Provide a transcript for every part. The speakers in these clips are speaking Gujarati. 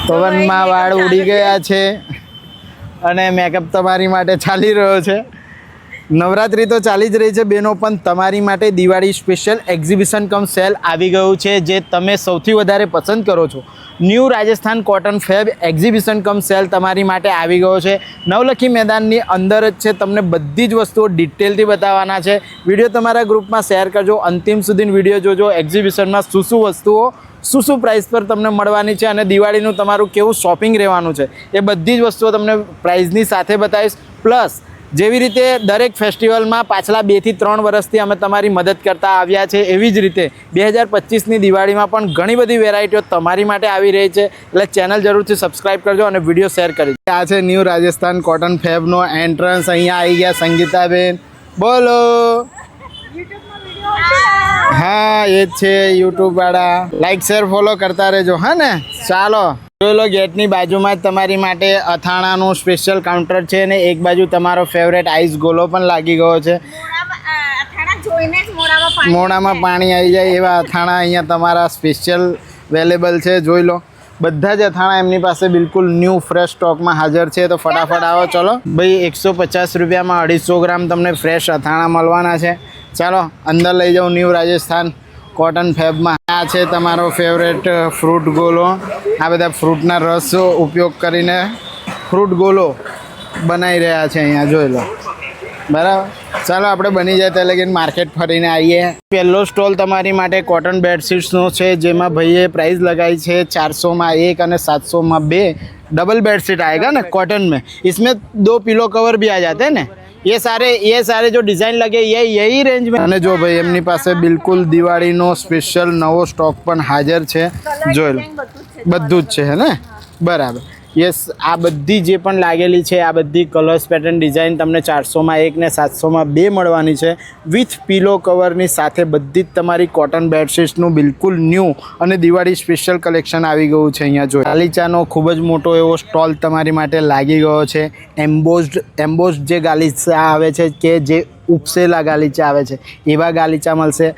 પવનમાં વાળ ઉડી ગયા છે અને મેકઅપ તમારી માટે ચાલી રહ્યો છે. નવરાત્રી તો ચાલી જ રહી છે બેનો, પણ તમારી માટે દિવાળી સ્પેશિયલ એક્ઝિબિશન કમ સેલ આવી ગયું છે જે તમે સૌથી વધારે પસંદ કરો છો. New Rajasthan cotton fab exhibition કમ સેલ તમારી માટે આવી ગયો છે. નવલખી મેદાનની અંદર જ છે. તમને બધી જ વસ્તુઓ ડિટેલથી બતાવવાના છે. વિડીયો તમારા ગ્રુપમાં શેર કરજો, અંતિમ સુધી વિડીયો જોજો. એક્ઝિબિશનમાં શું વસ્તુઓ શું પ્રાઇસ પર તમને મળવાની છે અને દિવાળીનું તમારું કેવું શોપિંગ રહેવાનું છે એ બધી જ વસ્તુઓ તમને પ્રાઇઝની સાથે બતાવીશ. પ્લસ જેવી રીતે દરેક ફેસ્ટિવલમાં પાછલા 2 થી 3 વર્ષથી અમે તમારી મદદ કરતા આવ્યા છે, એવી જ રીતે 2025ની દિવાળીમાં પણ ઘણી બધી વેરાયટીઓ તમારી માટે આવી રહી છે. એટલે ચેનલ જરૂરથી સબસ્ક્રાઈબ કરજો અને વિડીયો શેર કરજો. આ છે ન્યૂ રાજસ્થાન કોટન ફેબનો એન્ટ્રન્સ. અહીંયા આવી ગયા સંગીતાબેન, બોલો. હા એ જ છે યુટ્યુબ વાળા. લાઈક શેર ફોલો કરતા રહેજો. હા ને, ચાલો જોઈ લો. ગેટની બાજુમાં જ તમારી માટે અથાણાનું સ્પેશિયલ કાઉન્ટર છે અને એક બાજુ તમારો ફેવરેટ આઈસ ગોલો પણ લાગી ગયો છે. મોઢામાં પાણી આવી જાય એવા અથાણા અહીંયા તમારા સ્પેશિયલ અવેલેબલ છે. જોઈ લો, બધા જ અથાણા એમની પાસે બિલકુલ ન્યૂ ફ્રેશ સ્ટોકમાં હાજર છે. તો ફટાફટ આવો. ચલો ભાઈ, 150 રૂપિયામાં 250 ગ્રામ તમને ફ્રેશ અથાણા મળવાના છે. ચાલો અંદર લઈ જાઉં ન્યૂ રાજસ્થાન કોટન ફેબમાં. આ છે તમારો ફેવરેટ ફ્રૂટ ગોલો. આ બધા ફ્રૂટના રસ ઉપયોગ કરીને ફ્રૂટ ગોલો બનાવી રહ્યા છે અહીંયા. જોઈ લો, બરાબર. ચાલો આપણે બની જાય ત્યાં લગીને માર્કેટ ફરીને આવીએ. પહેલો સ્ટોલ તમારી માટે કોટન બેડશીટ્સનો છે, જેમાં ભાઈએ પ્રાઇસ लगाई છે 400 में 1 અને 700 में 2 डबल बेडशीट आएगा ना कॉटन में. इसमें 2 पिलो कवर भी आ जाते हैं ना. ये सारे जो डिज़ाइन लगे ये यही रेंज में. અને જો ભાઈ એમની પાસે બિલકુલ દિવાળીનો સ્પેશિયલ નવો સ્ટોક પણ હાજર છે. જોઈ લો, બધું જ છે હે ને, બરાબર. યસ, આ બધી જે પણ લાગેલી છે આ બધી કલર્સ પેટર્ન ડિઝાઇન તમને 400 માં 1 ને 700 માં 2 મળવાની છે. વિથ પીલો કવરની સાથે બધી જ તમારી કોટન બેડશીટ્સનું બિલકુલ ન્યૂ અને દિવાળી સ્પેશિયલ કલેક્શન આવી ગયું છે. અહીંયા જો ગાલીચાનો ખૂબ જ મોટો એવો સ્ટોલ તમારી માટે લાગી ગયો છે. એમ્બોઝડ જે ગાલીચા આવે છે કે જે ઉપસેલા ગાલીચા આવે છે એવા ગાલીચા મળશે.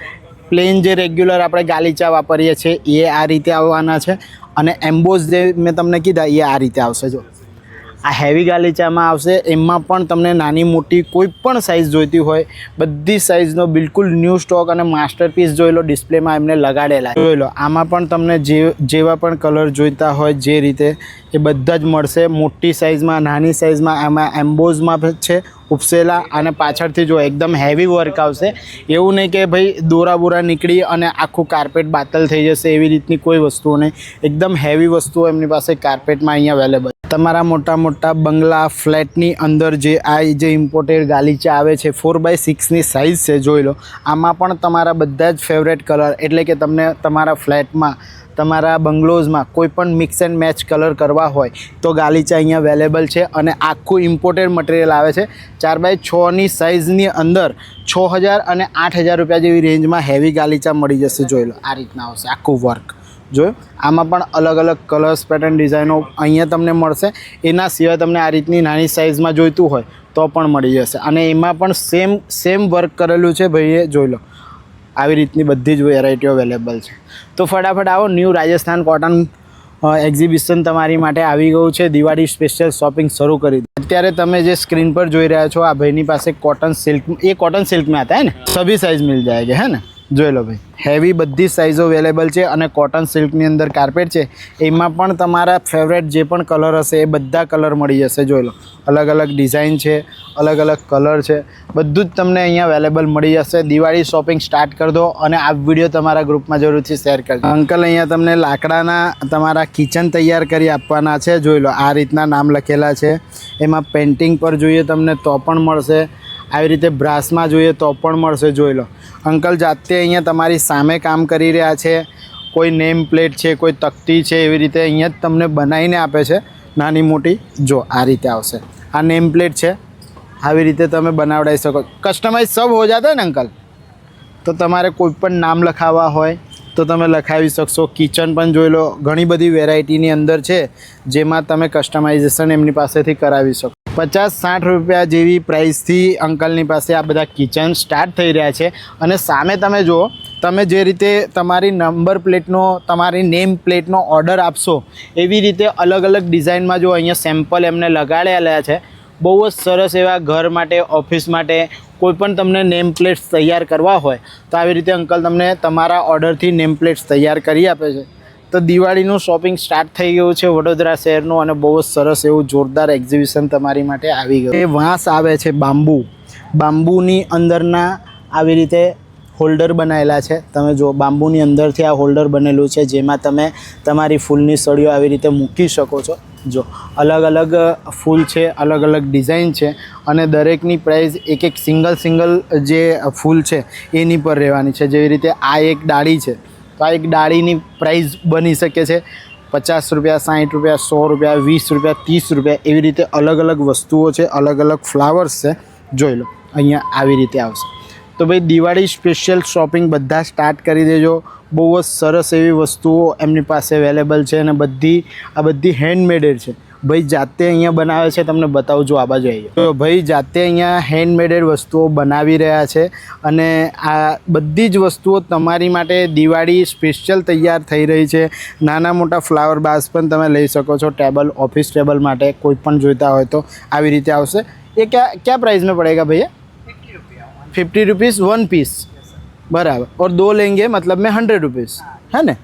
પ્લેન જે રેગ્યુલર આપણે ગાલીચા વાપરીએ છીએ એ આ રીતે આવવાના છે અને એમ્બોઝ જે મેં તમને કીધા એ આ રીતે આવશે. જો આ હેવી ગાલીચામાં આવશે. એમાં પણ તમને નાની મોટી કોઈ પણ સાઇઝ જોઈતી હોય બધી સાઇઝનો બિલકુલ ન્યૂ સ્ટોક અને માસ્ટરપીસ જોઈ લો ડિસ્પ્લેમાં એમને લગાડેલા. જોઈ લો, આમાં પણ તમને જેવા પણ કલર જોઈતા હોય જે રીતે એ બધા જ મળશે. મોટી સાઇઝમાં, નાની સાઇઝમાં, આમાં એમ્બોઝમાં છે ઉપસેલા અને પાછળથી જો એકદમ હેવી વર્ક આવશે. એવું નહીં કે ભાઈ દોરા બોરા નીકળી અને આખું કાર્પેટ બાતલ થઈ જશે એવી રીતની કોઈ વસ્તુઓ નહીં. એકદમ હેવી વસ્તુઓ એમની પાસે કાર્પેટમાં અહીંયા અવેલેબલ. તમારા મોટા બંગલા ફ્લેટની અંદર જે ઇમ્પોર્ટેડ ગાલીચા આવે છે 4x6ની સાઇઝ છે. જોઈ લો, આમાં પણ તમારા બધા જ ફેવરેટ કલર, એટલે કે તમને તમારા ફ્લેટમાં, તમારા બંગલોઝમાં કોઈ પણ મિક્સ એન્ડ મેચ કલર કરવા હોય તો ગાલીચા અહીંયા અવેલેબલ છે. અને આખું ઇમ્પોર્ટેડ મટીરિયલ આવે છે. 4x6ની સાઇઝની અંદર 6000 અને 8000 રૂપિયા જેવી રેન્જમાં હેવી ગાલીચા મળી જશે. જોઈ લો, આ રીતના આવશે આખું વર્ક. જોયું, આમાં પણ અલગ અલગ કલર્સ પેટર્ન ડિઝાઇનો અહીંયા તમને મળશે. એના સિવાય તમને આ રીતની નાની સાઇઝમાં જોઈતું હોય તો પણ મળી જશે. અને એમાં પણ સેમ વર્ક કરેલું છે ભાઈએ. જોઈ લો, આવી રીતની બધી જ વેરાયટીઓ અવેલેબલ છે. તો ફટાફટ આવો, ન્યૂ રાજસ્થાન કોટન એક્ઝિબિશન તમારી માટે આવી ગયું છે. દિવાળી સ્પેશિયલ શોપિંગ શરૂ કરી દી. અત્યારે તમે જે સ્ક્રીન પર જોઈ રહ્યા છો આ ભાઈની પાસે કોટન સિલ્ક, એ કોટન સિલ્ક में आता है ना, सभी साइज मिल जाएगा है ना. જોઈ લો ભાઈ, હેવી બધી સાઇઝો અવેલેબલ છે અને કોટન સિલ્કની અંદર કાર્પેટ છે. એમાં પણ તમારા ફેવરેટ જે પણ કલર હશે એ બધા કલર મળી જશે. જોઈ લો, અલગ અલગ ડિઝાઇન છે, અલગ અલગ કલર છે, બધું જ તમને અહીંયા અવેલેબલ મળી જશે. દિવાળી શોપિંગ સ્ટાર્ટ કરી દો અને આ વિડીયો તમારા ગ્રુપમાં જરૂરથી શેર કરજો. અંકલ અહીંયા તમને લાકડાના તમારા કિચન તૈયાર કરી આપવાના છે. જોઈ લો, આ રીતના નામ લખેલા છે. એમાં પેઇન્ટિંગ પર જોઈએ તમને તો પણ મળશે. આવી રીતે બ્રાસમાં જોઈએ તો પણ મળશે. જોઈ લો, અંકલ જાતે અહીંયા તમારી સામે કામ કરી રહ્યા છે. કોઈ નેમ પ્લેટ છે, કોઈ તકતી છે, એવી રીતે અહીંયા જ તમને બનાવીને આપે છે નાની મોટી. જો આ રીતે આવશે. આ નેમ પ્લેટ છે, આવી રીતે તમે બનાવડાવી શકો. કસ્ટમાઇઝ સબ હો જાતા ને અંકલ. તો તમારે કોઈ પણ નામ લખાવવા હોય તો તમે લખાવી શકશો. કિચન પણ જોઈ લો, ઘણી બધી વેરાયટીની અંદર છે જેમાં તમે કસ્ટમાઇઝેશન એમની પાસેથી કરાવી શકો. 50-60 રૂપિયા જેવી પ્રાઇસથી અંકલની પાસે આ બધા કિચન સ્ટાર્ટ થઈ રહ્યા છે. અને સામે તમે જુઓ તમે જે રીતે તમારી નંબર પ્લેટનો તમારી નેમ પ્લેટનો ઓર્ડર આપશો એવી રીતે અલગ અલગ ડિઝાઇનમાં જો અહીંયા સેમ્પલ એમને લગાડેલા છે. બહુ જ સરસ એવા ઘર માટે, ઓફિસ માટે કોઈ પણ તમને નેમ પ્લેટ્સ તૈયાર કરવા હોય તો આવી રીતે અંકલ તમને તમારા ઓર્ડરથી નેમ પ્લેટ્સ તૈયાર કરી આપે છે. તો દિવાળીનું શોપિંગ સ્ટાર્ટ થઈ ગયું છે વડોદરા શહેરનું અને બહુ જ સરસ એવું જોરદાર એક્ઝિબિશન તમારી માટે આવી ગયું. એ વાંસ આવે છે બાંબુની અંદરના આવી રીતે હોલ્ડર બનાવેલા છે. તમે જો બાંબુની અંદરથી આ હોલ્ડર બનેલું છે જેમાં તમે તમારી ફૂલની સળીઓ આવી રીતે મૂકી શકો છો. જો અલગ અલગ ફૂલ છે, અલગ અલગ ડિઝાઇન છે અને દરેકની પ્રાઇસ એક સિંગલ જે ફૂલ છે એની પર રહેવાની છે. જેવી રીતે આ એક ડાળી છે તો આ એક ડાળીની પ્રાઇસ બની શકે છે 50 રૂપિયા, 60 રૂપિયા, 100 રૂપિયા, 20 રૂપિયા, 30 રૂપિયા. એવી રીતે અલગ અલગ વસ્તુઓ છે, અલગ અલગ ફ્લાવર્સ છે. જોઈ લો અહીંયા આવી રીતે આવશે. તો ભાઈ દિવાળી સ્પેશિયલ શોપિંગ બધા સ્ટાર્ટ કરી દેજો. બહુ જ સરસ એવી વસ્તુઓ એમની પાસે અવેલેબલ છે અને આ બધી હેન્ડમેડેડ છે. ભાઈ જાતે અહીંયા બનાવે છે, તમને બતાવજો આ બાજુ આવી. તો ભાઈ જાતે અહીંયા હેન્ડમેડેડ વસ્તુઓ બનાવી રહ્યા છે અને આ બધી જ વસ્તુઓ તમારી માટે દિવાળી સ્પેશિયલ તૈયાર થઈ રહી છે. નાના મોટા ફ્લાવર બાસ પણ તમે લઈ શકો છો. ટેબલ, ઓફિસ ટેબલ માટે કોઈ પણ જોઈતા હોય તો આવી રીતે આવશે. ये क्या प्राइस में पड़ेगा भैया? 50 रुपीज़ 1 पीस, बराबर. और 2 लेंगे मतलब में 100 रुपीज़, है ना?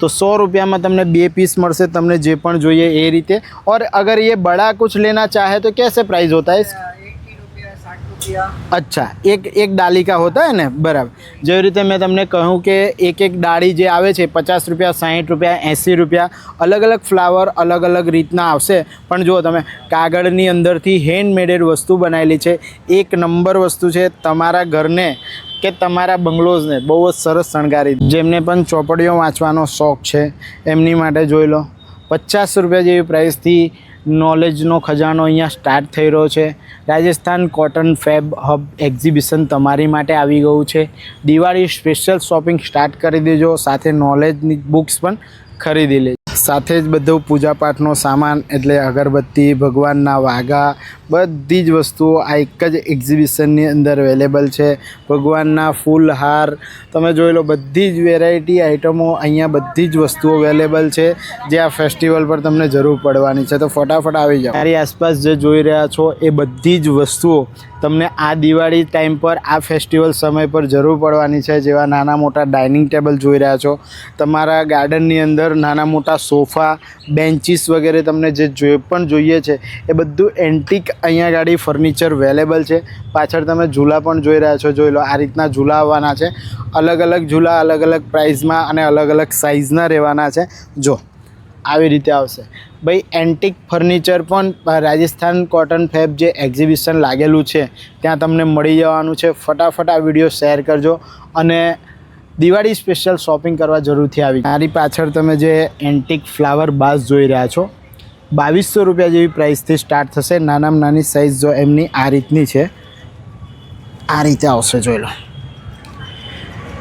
तो 100 रुपया में तमने 2 पीस મળશે તમને જે પણ જોઈએ એ રીતે. और अगर ये बड़ा कुछ लेना चाहे तो कैसे प्राइस होता है इसका? 80 रुपया, 60 रुपया. अच्छा, एक डाली का होता है ने, बराबर. જેવી રીતે મેં તમને કહ્યું કે એક ડાળી જે આવે છે 50 રૂપિયા, 60 રૂપિયા, 80 રૂપિયા, અલગ અલગ ફ્લાવર અલગ અલગ રીતના આવશે. પણ જુઓ તમે કાગળની અંદરથી હેન્ડમેડેડ વસ્તુ બનાવેલી છે. એક નંબર વસ્તુ છે. તમારા ઘરને કે તમારા બંગલોઝને બહુ જ સરસ શણગારી. જેમને પણ ચોપડીઓ વાંચવાનો શોખ છે એમની માટે જોઈ લો 50 રૂપિયા જેવી પ્રાઇસથી નોલેજનો ખજાનો અહીંયા સ્ટાર્ટ થઈ રહ્યો છે. Rajasthan cotton fab hub exhibition તમારી માટે આવી ગયું છે. દિવાળી સ્પેશિયલ શોપિંગ સ્ટાર્ટ કરી દેજો. સાથે નોલેજની બુક્સ પણ ખરીદી લેજો. સાથે જ બધું પૂજાપાઠનો સામાન એટલે અગરબત્તી, ભગવાનના વાઘા, બધી જ વસ્તુઓ આ એક જ એક્ઝિબિશનની અંદર અવેલેબલ છે. ભગવાનના ફૂલહાર તમે જોઈ લો, બધી જ વેરાયટી આઇટમો અહીંયા બધી જ વસ્તુઓ અવેલેબલ છે જે આ ફેસ્ટિવલ પર તમને જરૂર પડવાની છે. તો ફટાફટ આવી જાઓ. મારી આસપાસ જે જોઈ રહ્યા છો એ બધી જ વસ્તુઓ તમને આ દિવાળી ટાઈમ પર, આ ફેસ્ટિવલ સમય પર જરૂર પડવાની છે. જેવા નાના મોટા ડાઇનિંગ ટેબલ જોઈ રહ્યા છો, તમારા ગાર્ડનની અંદર નાના મોટા સોફા, બેન્ચીસ વગેરે તમને જે પણ જોઈએ છે એ બધું એન્ટિક અહીંયા ગાડી ફર્નિચર અવેલેબલ છે. પાછળ તમે ઝૂલા પણ જોઈ રહ્યા છો. જોઈ લો આ રીતના ઝૂલા આવવાના છે. અલગ અલગ ઝૂલા અલગ અલગ પ્રાઇસમાં અને અલગ અલગ સાઇઝના રહેવાના છે. જો આવી રીતે આવશે ભાઈ. એન્ટિક ફર્નિચર પણ રાજસ્થાન કોટન ફેબ જે એક્ઝિબિશન લાગેલું છે ત્યાં તમને મળી જવાનું છે. ફટાફટ આ વિડીયો શેર કરજો અને દિવાળી સ્પેશિયલ શોપિંગ કરવા જરૂરથી આવી. મારી પાછળ તમે જે એન્ટિક ફ્લાવર બાસ જોઈ રહ્યા છો 2200 રૂપિયા જેવી પ્રાઇસથી સ્ટાર્ટ થશે. નાનામાં નાની સાઇઝ જો એમની આ રીતની છે, આ રીતે આવશે. જોઈ લો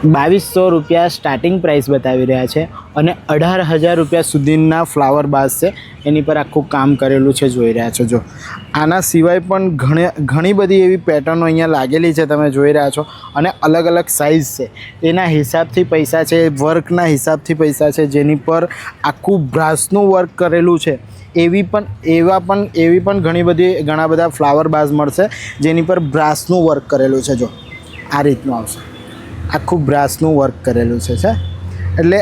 2200 રૂપિયા સ્ટાર્ટિંગ પ્રાઇસ બતાવી રહ્યા છે અને 18,000 રૂપિયા સુધીના ફ્લાવર બાસ છે. એની પર આખું કામ કરેલું છે, જોઈ રહ્યા છો. જો આના સિવાય પણ ઘણી બધી એવી પેટર્નો અહીંયા લાગેલી છે, તમે જોઈ રહ્યા છો. અને અલગ અલગ સાઇઝ છે, એના હિસાબથી પૈસા છે, વર્કના હિસાબથી પૈસા છે. જેની પર આખું બ્રાસનું વર્ક કરેલું છે એવી પણ ઘણા બધા ફ્લાવર બાસ મળશે જેની પર બ્રાસનું વર્ક કરેલું છે. જો આ રીતનું આવશે, આખું બ્રાસનું વર્ક કરેલું છે. એટલે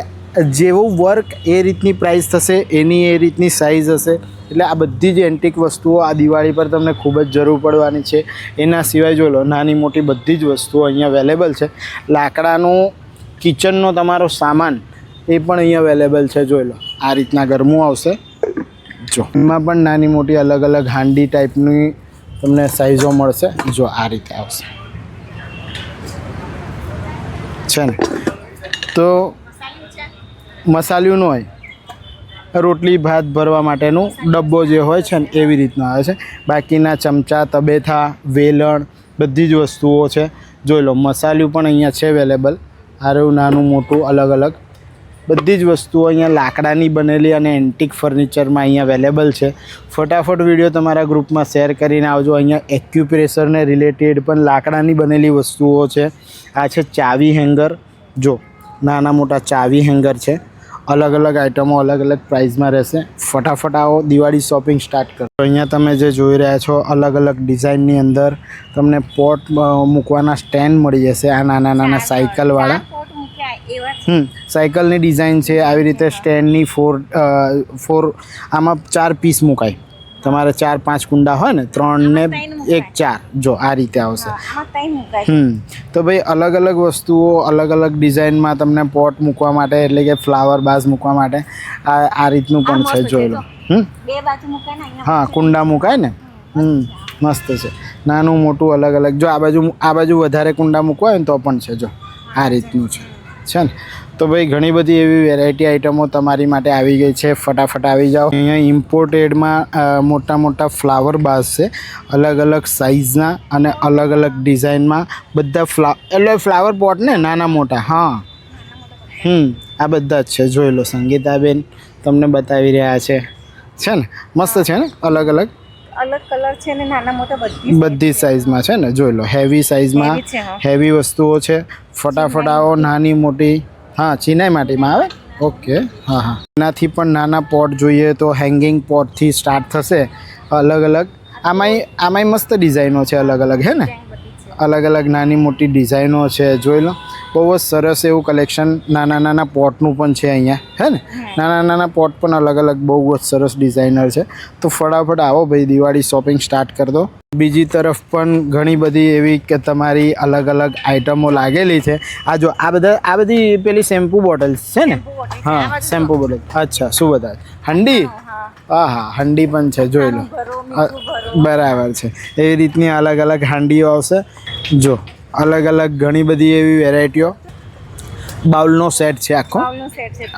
જેવું વર્ક એ રીતની પ્રાઇસ થશે, એની એ રીતની સાઇઝ હશે. એટલે આ બધી જ એન્ટિક વસ્તુઓ આ દિવાળી પર તમને ખૂબ જ જરૂર પડવાની છે. એના સિવાય જોઈ લો નાની મોટી બધી જ વસ્તુઓ અહીંયા અવેલેબલ છે. લાકડાનું કિચનનો તમારો સામાન એ પણ અહીંયા અવેલેબલ છે. જોઈ લો આ રીતના ગરમું આવશે. જો એમાં પણ નાની મોટી અલગ અલગ હાંડી ટાઈપની તમને સાઇઝો મળશે. જો આ રીતે આવશે છે ને. તો મસાલિયું હોય, રોટલી ભાત ભરવા માટેનું ડબ્બો જે હોય છે ને એવી રીતનો આવે છે. બાકીના ચમચા, તબેથા, વેલણ બધી જ વસ્તુઓ છે. જોઈ લો મસાલિયું પણ અહીંયા છે અવેલેબલ. આ રહ્યું નાનું મોટું અલગ અલગ બધી જ વસ્તુઓ અહીંયા લાકડાની બનેલી અને એન્ટિક ફર્નિચરમાં અહીંયા અવેલેબલ છે. ફટાફટ વિડીયો તમારા ગ્રુપમાં શેર કરીને આવજો. અહીંયા એક્યુપ્રેશરને રિલેટેડ પણ લાકડાની બનેલી વસ્તુઓ છે. આ છે ચાવી હેંગર, જો નાના મોટા ચાવી હેંગર છે, અલગ અલગ આઇટમો અલગ અલગ પ્રાઇસમાં રહેશે. ફટાફટ આવો, દિવાળી શોપિંગ સ્ટાર્ટ કરો. અહીંયા તમે જે જોઈ રહ્યા છો અલગ અલગ ડિઝાઇનની અંદર તમને પોટ મૂકવાના સ્ટેન્ડ મળી જશે. આ નાના નાના સાયકલવાળા સાયકલની ડિઝાઇન છે. આવી રીતે સ્ટેન્ડની ફોર આમાં 4 પીસ મુકાય. તમારે 4-5 કુંડા હોય ને, 3 ને 1 4, જો આ રીતે આવશે. તો ભાઈ અલગ અલગ વસ્તુઓ અલગ અલગ ડિઝાઇનમાં તમને પોટ મૂકવા માટે, એટલે કે ફ્લાવર બાઝ મૂકવા માટે આ રીતનું પણ છે. જોઈ લો. હા, કુંડા મુકાય ને. મસ્ત છે. નાનું મોટું અલગ અલગ. જો આ બાજુ વધારે કુંડા મૂકવા હોય ને તો પણ છે. જો આ રીતનું છે ને. તો ભાઈ ઘણી બધી એવી વેરાયટી આઇટમો તમારી માટે આવી ગઈ છે. ફટાફટ આવી જાઓ. અહીંયા ઇમ્પોર્ટેડમાં મોટા મોટા ફ્લાવર બાઝ છે, અલગ અલગ સાઇઝના અને અલગ અલગ ડિઝાઇનમાં. બધા એટલે ફ્લાવર પોટ ને નાના મોટા. હા, આ બધા જ છે. જોઈ લો. સંગીતાબેન તમને બતાવી રહ્યા છે ને. મસ્ત છે ને. અલગ અલગ કલર છે ને, નાના મોટા બધી સાઇઝમાં છે ને. જોઈ લો. હેવી સાઇઝમાં હેવી વસ્તુઓ છે. ફટાફટ આવો. નાની મોટી. હા, ચિનાઈ માટીમાં આવે. ઓકે. હા. એનાથી પણ નાના પોટ જોઈએ તો હેંગિંગ પોટથી સ્ટાર્ટ થશે. અલગ અલગ આમાંય મસ્ત ડિઝાઇનો છે. અલગ અલગ હે ને. અલગ અલગ નાની મોટી ડિઝાઇનો છે. જોઈ લો. બહુ જ સરસ એવું કલેક્શન નાના નાના પોટનું પણ છે અહીંયા, હે ને. નાના નાના પોટ પણ અલગ અલગ બહુ જ સરસ ડિઝાઇનર છે. તો ફટાફટ આવો ભાઈ, દિવાળી શોપિંગ સ્ટાર્ટ કરી દો. બીજી તરફ પણ ઘણી બધી એવી કે તમારી અલગ અલગ આઇટમો લાગેલી છે. આ જો આ બધી પેલી શેમ્પૂ બોટલ્સ છે ને. હા, શેમ્પૂ બોટલ. અચ્છા, શું બતાવે? હંડી. હા, હંડી પણ છે. જોઈ લો. બરાબર છે. એવી રીતની અલગ અલગ હાંડીઓ આવશે. જો અલગ અલગ ઘણી બધી એવી વેરાયટીઓ. બાઉલનો સેટ છે આખો.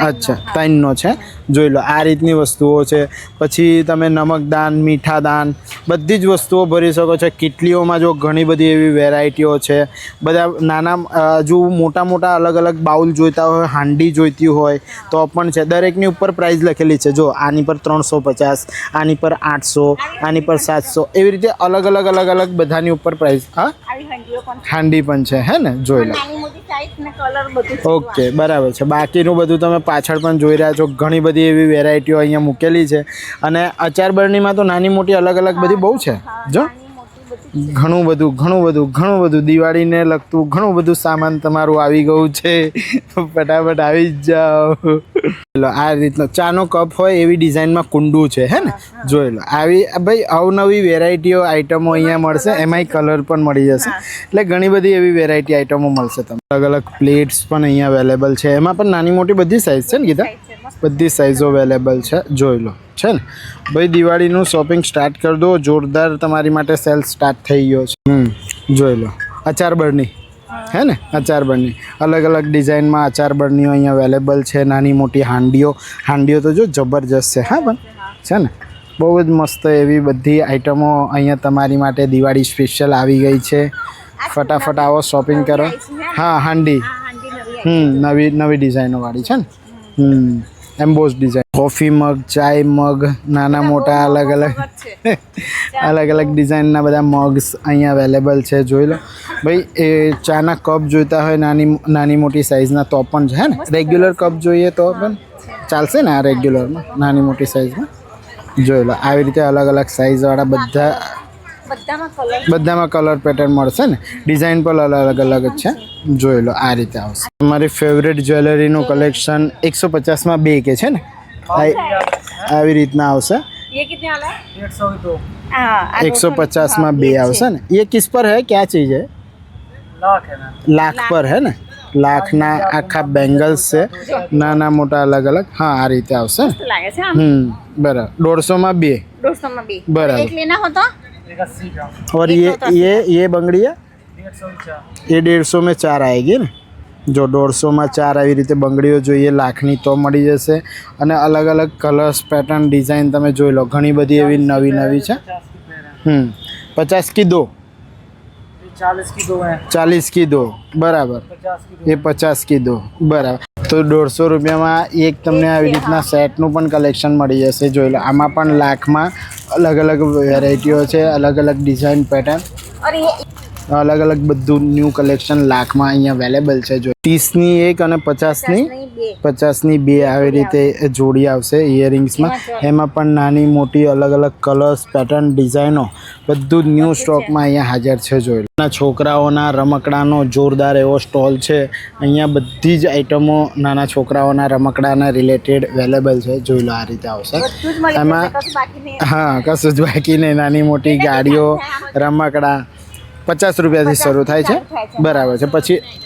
અચ્છા, 3નો છે. જોઈ લો. આ રીતની વસ્તુઓ છે. પછી તમે નમકદાન, મીઠાદાન બધી જ વસ્તુઓ ભરી શકો છો. કિટલીઓમાં જો ઘણી બધી એવી વેરાયટીઓ છે. બધા નાના જો મોટા અલગ અલગ બાઉલ જોઈતા હોય, હાંડી જોઈતી હોય તો પણ છે. દરેકની ઉપર પ્રાઇસ લખેલી છે. જો આની પર 350, આની પર 800, આની પર 700, એવી રીતે અલગ અલગ બધાની ઉપર પ્રાઇસ. હા, હાંડી પણ છે, હે ને. જોઈ લો. ઓકે, બરાબર છે. બાકીનું બધું તમે પાછળ પણ જોઈ રહ્યા છો. ઘણી બધી એવી વેરાયટીઓ અહીંયા મૂકેલી છે. અને અચાર બરણીમાં તો નાની મોટી અલગ અલગ બધી બહુ છે. જો ઘણું બધું દિવાળીને લગતું ઘણું બધું સામાન તમારું આવી ગયું છે. ફટાફટ આવી જ જાઓ. આ રીતનો ચાનો કપ હોય એવી ડિઝાઇનમાં કુંડું છે, હે ને. જોઈ લો. આવી ભાઈ અવનવી વેરાયટીઓ આઇટમો અહીંયા મળશે. એમાંય કલર પણ મળી જશે. એટલે ઘણી બધી એવી વેરાયટી આઇટમો મળશે તમને. અલગ અલગ પ્લેટ્સ પણ અહીંયા અવેલેબલ છે. એમાં પણ નાની મોટી બધી સાઇઝ છે ને ગીતા? બધી સાઇઝો અવેલેબલ છે. જોઈ લો. છે ને ભાઈ. દિવાળીનું શોપિંગ સ્ટાર્ટ કરી દો. જોરદાર તમારી માટે સેલ સ્ટાર્ટ થઈ ગયો છે. જોઈ લો. અચાર બરણી, હે ને. અચાર બરણી અલગ અલગ ડિઝાઇનમાં અચાર બરણીઓ અહીંયા અવેલેબલ છે. નાની મોટી હાંડીઓ તો જો જબરજસ્ત છે. હા, પણ છે ને બહુ જ મસ્ત એવી બધી આઇટમો અહીંયા તમારી માટે દિવાળી સ્પેશિયલ આવી ગઈ છે. ફટાફટ આવો, શોપિંગ કરો. હા, હાંડી નવી ડિઝાઇનોવાળી છે ને. Emboss design. કોફી મગ, ચાય મગ, નાના મોટા અલગ અલગ ડિઝાઇનના બધા મગ્સ અહીંયા અવેલેબલ છે. જોઈ લો ભાઈ. એ ચાના કપ જોઈતા હોય નાની મોટી સાઇઝના તો પણ છે, હે ને. રેગ્યુલર કપ જોઈએ તો પણ ચાલશે ને. આ રેગ્યુલરમાં નાની મોટી સાઇઝમાં. જોઈ લો. આવી રીતે અલગ અલગ સાઇઝવાળા બધામાં કલર પેટર્ન મળશે ને. ડિઝાઇન પણ અલગ જ છે. જોઈ લો. આ રીતે આવશે. તમારી ફેવરેટ જ્વેલરીનું કલેક્શન 150માં 2 કે છે ને. આવી રીતના આવશે. 150માં 2 આવશે ને. ये किस पर है, क्या चीज़ है? लाख पर है ने. લાખના આખા બેંગલ્સ છે. નાના મોટા અલગ અલગ. હા, આ રીતે આવશે. બરાબર. 150માં 2. बराबर. एक लेना हो तो और ये बंगड़ी है, ये 150 में 4 आएगी ને. જો 150માં 4 આવી રીતે બંગડીઓ જોઈએ લાખની તો મળી જશે. અને અલગ અલગ કલર્સ, પેટર્ન, ડિઝાઇન તમે જોઈ લો. ઘણી બધી એવી નવી છે. 50 की 2, 40 की 2. બરાબર. એ 50 की 2. બરાબર. તો 150 રૂપિયામાં એક તમને આવી રીતના સેટનું પણ કલેક્શન મળી જશે. જોઈ લો. આમાં પણ લાખમાં અલગ અલગ વેરાયટીઓ છે. અલગ અલગ ડિઝાઇન, પેટર્ન. અલગ અલગ બધું ન્યૂ કલેક્શન લાખમાં અહીંયા અવેલેબલ છે. જો 30ની એક અને 50ની નહીં, બે 50ની બે આવી રીતે જોડી આવશે ઇયરિંગ્સમાં. એમાં પણ નાની મોટી અલગ અલગ કલર્સ, પેટર્ન, ડિઝાઇનો બધું જ ન્યૂ સ્ટોકમાં અહીંયા હાજર છે. જોઈ લો. છોકરાઓના રમકડાનો જોરદાર એવો સ્ટોલ છે. અહીંયા બધી જ આઈટમો નાના છોકરાઓના રમકડાના રિલેટેડ અવેલેબલ છે. જોઈ લો, આ રીતે આવશે. બધું જ મળી એમાં જશે, કશું બાકી નહીં. હા, કશું જ બાકી નહીં. નાની મોટી ગાડીઓ, રમકડા 50 રૂપિયાથી શરૂ થાય છે. બરાબર છે.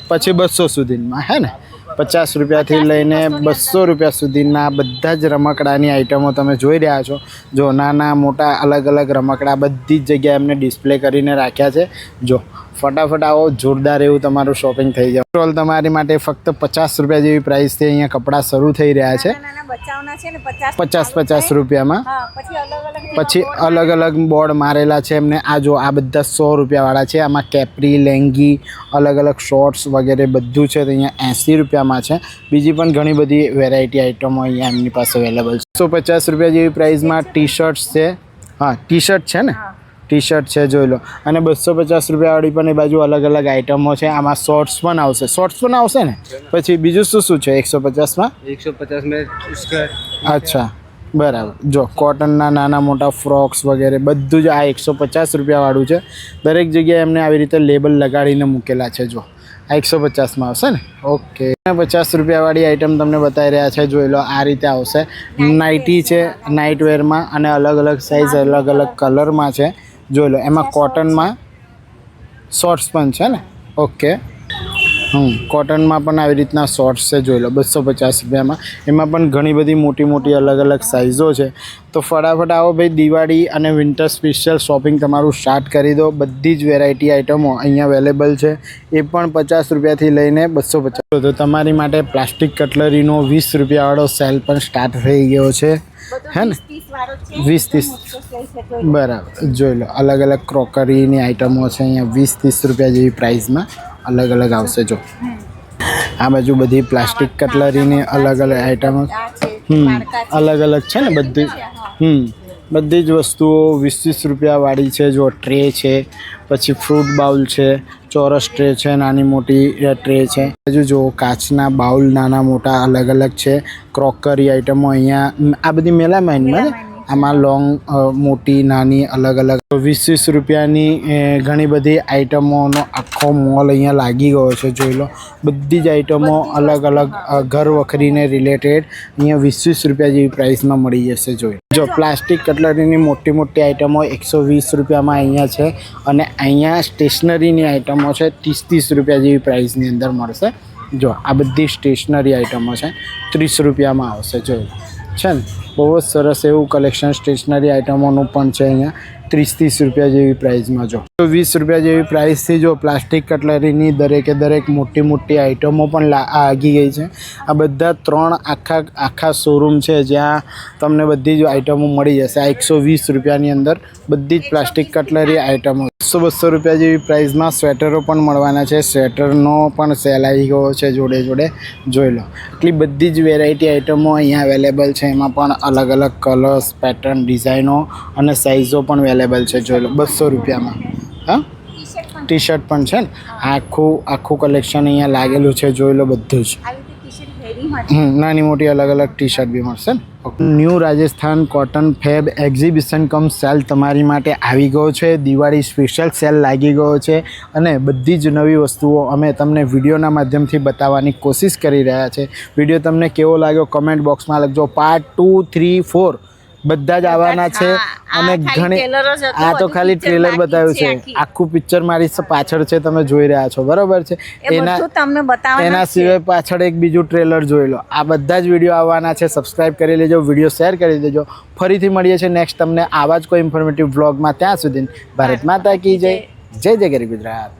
પછી 200 સુધીમાં, હે ને? 50 રૂપિયાથી લઈને 200 રૂપિયા સુધીના બધા જ રમકડાની આઈટમો તમે જોઈ રહ્યા છો. જો નાના મોટા અલગ અલગ રમકડા બધી જ જગ્યાએ એમને ડિસ્પ્લે કરીને રાખ્યા છે. જો ફટાફટ આવો, જોરદાર એવું તમારું શોપિંગ થઈ જાય. સ્ટોલ તમારી માટે ફક્ત 50 રૂપિયા જેવી પ્રાઇસથી અહીંયા કપડાં શરૂ થઈ રહ્યા છે. નાના બચ્ચાઓના છે ને 50 રૂપિયામાં. હા, પછી પછી અલગ અલગ બોર્ડ મારેલા છે એમને. આ જો, આ બધા 100 રૂપિયાવાળા છે. આમાં કેપરી, લેંગી, અલગ અલગ શોર્ટ્સ વગેરે બધું છે. તો અહીંયા 80 રૂપિયામાં છે. બીજી પણ ઘણી બધી વેરાયટી આઈટમો અહીંયા એમની પાસે અવેલેબલ છે. 150 રૂપિયા જેવી પ્રાઇસમાં ટી શર્ટ્સ છે. હા, ટી શર્ટ છે ને? ટી શર્ટ છે, જોઈ લો. અને 250 રૂપિયાવાળી પણ એ બાજુ અલગ અલગ આઈટમો છે. આમાં શોર્ટ્સ પણ આવશે. શોર્ટ્સ પણ આવશે ને? પછી બીજું શું છે 150માં? 150 में स्कर्ट. અચ્છા, બરાબર. જો કોટનના નાના મોટા ફ્રોક્સ વગેરે બધું જ આ 150 રૂપિયાવાળું છે. દરેક જગ્યાએ એમને આવી રીતે લેબલ લગાડીને મૂકેલા છે. જો આ 150માં આવશે ને? ઓકે. 50 રૂપિયાવાળી આઈટમ તમને બતાવી રહ્યા છે. જોઈ લો, આ રીતે આવશે. નાઇટી છે, નાઇટ વેરમાં, અને અલગ અલગ સાઇઝ, અલગ અલગ કલરમાં છે. જોઈ લો. એમાં કોટનમાં શોર્ટ્સ પણ છે ને? ઓકે. કોટનમાં પણ આવી રીતના શોર્ટ્સ છે. જોઈ લો, 250 રૂપિયામાં. એમાં પણ ઘણી બધી મોટી મોટી અલગ અલગ સાઇઝો છે. તો ફટાફટ આવો ભાઈ, દિવાળી અને વિન્ટર સ્પેશિયલ શોપિંગ તમારું સ્ટાર્ટ કરી દો. બધી જ વેરાયટી આઈટમો અહીંયા અવેલેબલ છે. એ પણ 50 રૂપિયાથી લઈને 250. તો તમારી માટે પ્લાસ્ટિક કટલરીનો 20 રૂપિયાવાળો સેલ પણ સ્ટાર્ટ થઈ ગયો છે, હે ને? 20-30 બરાબર. જોઈ લો, અલગ અલગ ક્રોકરીની આઈટમો છે અહીંયા. 20-30 રૂપિયા જેવી પ્રાઇસમાં અલગ અલગ આવશે. જો આ બાજુ બધી પ્લાસ્ટિક કટલરીની અલગ અલગ આઈટમો અલગ અલગ છે ને બધી. બધી જ વસ્તુઓ 20-30 રૂપિયાવાળી છે. જો ટ્રે છે, પછી ફ્રૂટ બાઉલ છે, ચોરસ ટ્રે છે, નાની મોટી ટ્રે છે. હજુ જો કાચના બાઉલ નાના મોટા અલગ અલગ છે. ક્રોકરી આઈટમો અહીંયા આ બધી મેલામાઇનમાં. આમાં લોંગ, મોટી, નાની અલગ અલગ 20-30 રૂપિયાની ઘણી બધી આઈટમોનો આખો મોલ અહીંયા લાગી ગયો છે. જોઈ લો, બધી જ આઈટમો અલગ અલગ ઘર વખરીને રિલેટેડ અહીંયા 20-30 રૂપિયા જેવી પ્રાઇસમાં મળી જશે. જોઈ જો, પ્લાસ્ટિક કટલરીની મોટી મોટી આઈટમો 120 રૂપિયામાં અહીંયા છે. અને અહીંયા સ્ટેશનરીની આઈટમો છે 30-30 રૂપિયા જેવી પ્રાઇસની અંદર મળશે. જો આ બધી સ્ટેશનરી આઈટમો છે, 30 રૂપિયામાં આવશે. જોઈ છે ને? બહુ જ સરસ એવું કલેક્શન સ્ટેશનરી આઈટમોનું પણ છે અહીંયા 30-30 રૂપિયા જેવી પ્રાઇસમાં. જો 20 રૂપિયા જેવી પ્રાઇસથી જો પ્લાસ્ટિક કટલરીની દરેકે દરેક મોટી મોટી આઈટમો પણ લાગી ગઈ છે. આ બધા 3 આખા શોરૂમ છે જ્યાં તમને બધી જ આઈટમો મળી જશે. આ 120 રૂપિયાની અંદર બધી જ પ્લાસ્ટિક કટલરી આઈટમો. 100-200 રૂપિયા જેવી પ્રાઇસમાં સ્વેટરો પણ મળવાના છે. સ્વેટરનો પણ સેલ આવી ગયો છે જોડે જોડે. જોઈ લો, એટલી બધી જ વેરાયટી આઈટમો અહીંયા અવેલેબલ છે. એમાં પણ અલગ અલગ કલર્સ, પેટર્ન, ડિઝાઇનો અને સાઇઝો પણ અવેલેબલ છે. જોઈ લો, 200 રૂપિયામાં. હા, ટી શર્ટ પણ છે ને? આખું કલેક્શન અહીંયા લાગેલું છે. જોઈ લો, બધું જ નાની મોટી અલગ અલગ ટી શર્ટ બી મળશે ને? New Rajasthan cotton fab exhibition કમ સેલ તમારી માટે આવી ગયો છે. દિવાળી સ્પેશિયલ સેલ લાગી ગયો છે. અને બધી જ નવી વસ્તુઓ અમે તમને વિડીયોના માધ્યમથી બતાવવાની કોશિશ કરી રહ્યા છે. વિડીયો તમને કેવો લાગ્યો કમેન્ટ બોક્સમાં લખજો. પાર્ટ 2, 3, 4 બધા જ આવવાના છે. અને ઘણી, આ તો ખાલી ટ્રેલર બતાવ્યું છે. આખું પિક્ચર મારી પાછળ છે, તમે જોઈ રહ્યા છો, બરોબર છે? એના સિવાય પાછળ એક બીજું ટ્રેલર જોઈ લો. આ બધા જ વિડીયો આવવાના છે. સબસ્ક્રાઇબ કરી લેજો, વિડીયો શેર કરી દેજો. ફરીથી મળીએ છીએ નેક્સ્ટ તમને આવા જ કોઈ ઇન્ફોર્મેટિવ વ્લોગમાં. ત્યાં સુધી ભારત માતા કી જય. જય જય ગરી ગુજરાત.